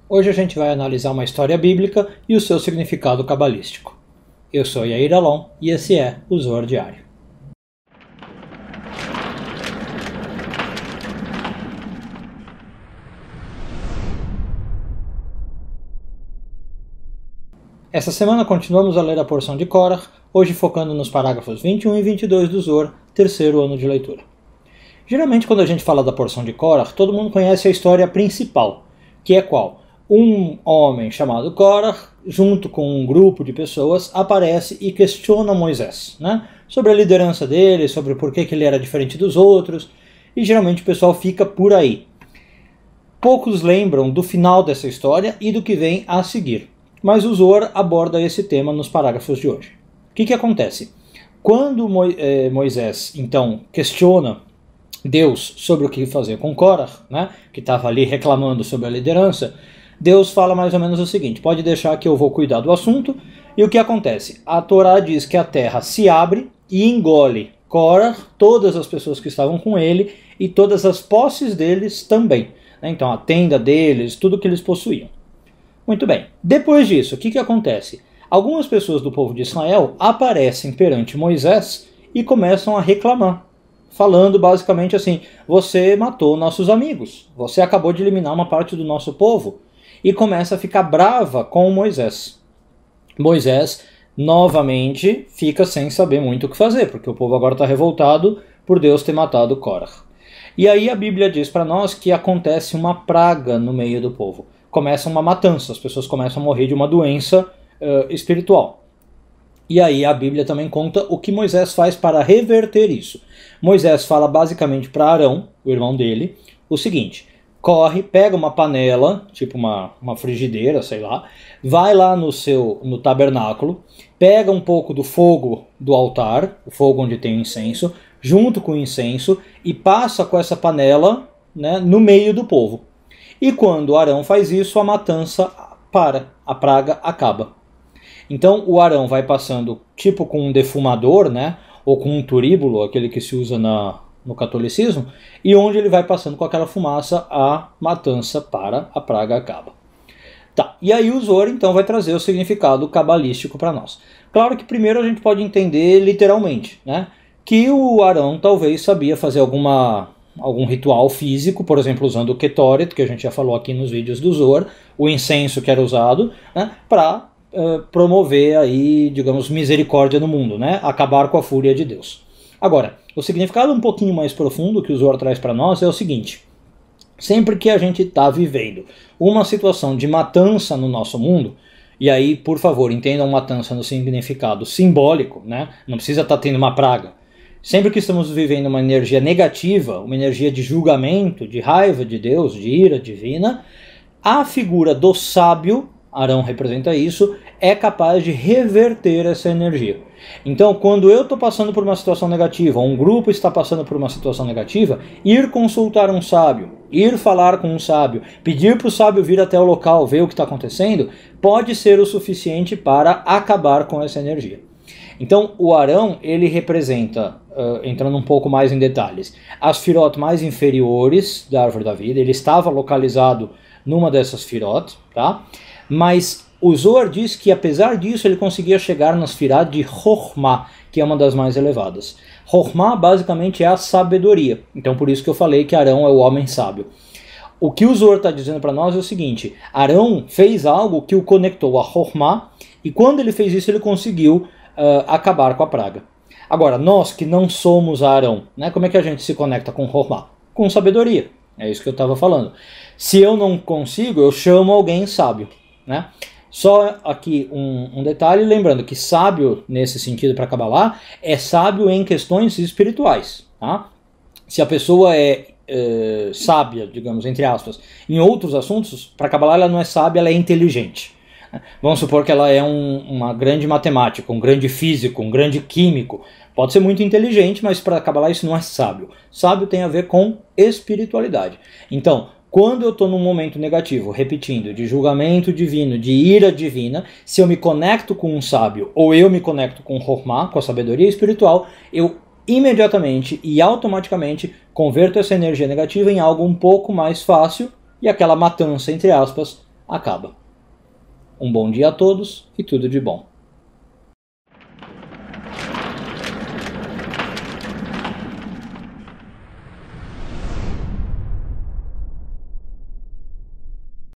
Hoje a gente vai analisar uma história bíblica e o seu significado cabalístico. Eu sou Yair Alon e esse é o Zohar Diário. Essa semana continuamos a ler a porção de Korah, hoje focando nos parágrafos 21 e 22 do Zohar, terceiro ano de leitura. Geralmente quando a gente fala da porção de Korah, todo mundo conhece a história principal, que é qual? Um homem chamado Korah, junto com um grupo de pessoas, aparece e questiona Moisés, né? Sobre a liderança dele, sobre por que ele era diferente dos outros, e geralmente o pessoal fica por aí. Poucos lembram do final dessa história e do que vem a seguir, mas o Zohar aborda esse tema nos parágrafos de hoje. O que acontece? Quando Moisés, então, questiona Deus sobre o que fazer com Korah, né, que estava ali reclamando sobre a liderança, Deus fala mais ou menos o seguinte: pode deixar que eu vou cuidar do assunto. E o que acontece? A Torá diz que a terra se abre e engole Korah, todas as pessoas que estavam com ele e todas as posses deles também. Então a tenda deles, tudo que eles possuíam. Muito bem. Depois disso, o que acontece? Algumas pessoas do povo de Israel aparecem perante Moisés e começam a reclamar, falando basicamente assim: você matou nossos amigos, você acabou de eliminar uma parte do nosso povo, e começa a ficar brava com Moisés. Moisés, novamente, fica sem saber muito o que fazer, porque o povo agora está revoltado por Deus ter matado Korah. E aí a Bíblia diz para nós que acontece uma praga no meio do povo. Começa uma matança, as pessoas começam a morrer de uma doença espiritual. E aí a Bíblia também conta o que Moisés faz para reverter isso. Moisés fala basicamente para Arão, o irmão dele, o seguinte: corre, pega uma panela, tipo uma frigideira, sei lá, vai lá no tabernáculo, pega um pouco do fogo do altar, o fogo onde tem o incenso, junto com o incenso, e passa com essa panela, né, no meio do povo. E quando Arão faz isso, a matança para, a praga acaba. Então o Arão vai passando tipo com um defumador, né, ou com um turíbulo, aquele que se usa no catolicismo, e onde ele vai passando com aquela fumaça, a matança para, a praga acaba. Tá, e aí o Zohar então vai trazer o significado cabalístico para nós. Claro que primeiro a gente pode entender literalmente, né, que o Arão talvez sabia fazer algum ritual físico, por exemplo, usando o Ketoret, que a gente já falou aqui nos vídeos do Zohar, o incenso que era usado, né, para promover aí, digamos, misericórdia no mundo, né, acabar com a fúria de Deus. Agora, o significado um pouquinho mais profundo que o Zohar traz para nós é o seguinte: sempre que a gente está vivendo uma situação de matança no nosso mundo, e aí, por favor, entendam matança no significado simbólico, né, não precisa estar tendo uma praga. Sempre que estamos vivendo uma energia negativa, uma energia de julgamento, de raiva de Deus, de ira divina, a figura do sábio, Arão representa isso, é capaz de reverter essa energia. Então, quando eu estou passando por uma situação negativa, ou um grupo está passando por uma situação negativa, ir consultar um sábio, ir falar com um sábio, pedir para o sábio vir até o local, ver o que está acontecendo, pode ser o suficiente para acabar com essa energia. Então o Arão, ele representa, entrando um pouco mais em detalhes, as firot mais inferiores da árvore da vida. Ele estava localizado numa dessas firot, tá? Mas o Zohar diz que apesar disso ele conseguia chegar nas firot de Chokhmah, que é uma das mais elevadas. Chokhmah basicamente é a sabedoria, então por isso que eu falei que Arão é o homem sábio. O que o Zohar está dizendo para nós é o seguinte: Arão fez algo que o conectou a Chokhmah, e quando ele fez isso ele conseguiu acabar com a praga. Agora, nós que não somos Arão, né, como é que a gente se conecta com Chokhmah? Com sabedoria. É isso que eu estava falando. Se eu não consigo, eu chamo alguém sábio, né? Só aqui um detalhe, lembrando que sábio, nesse sentido para Kabbalah, é sábio em questões espirituais. Tá? Se a pessoa é sábia, digamos, entre aspas, em outros assuntos, para Kabbalah ela não é sábia, ela é inteligente. Vamos supor que ela é uma grande matemática, um grande físico, um grande químico. Pode ser muito inteligente, mas para Kabbalah isso não é sábio. Sábio tem a ver com espiritualidade. Então, quando eu estou num momento negativo, repetindo, de julgamento divino, de ira divina, se eu me conecto com um sábio, ou eu me conecto com Chokhmah, com a sabedoria espiritual, eu imediatamente e automaticamente converto essa energia negativa em algo um pouco mais fácil, e aquela matança, entre aspas, acaba. Um bom dia a todos e tudo de bom.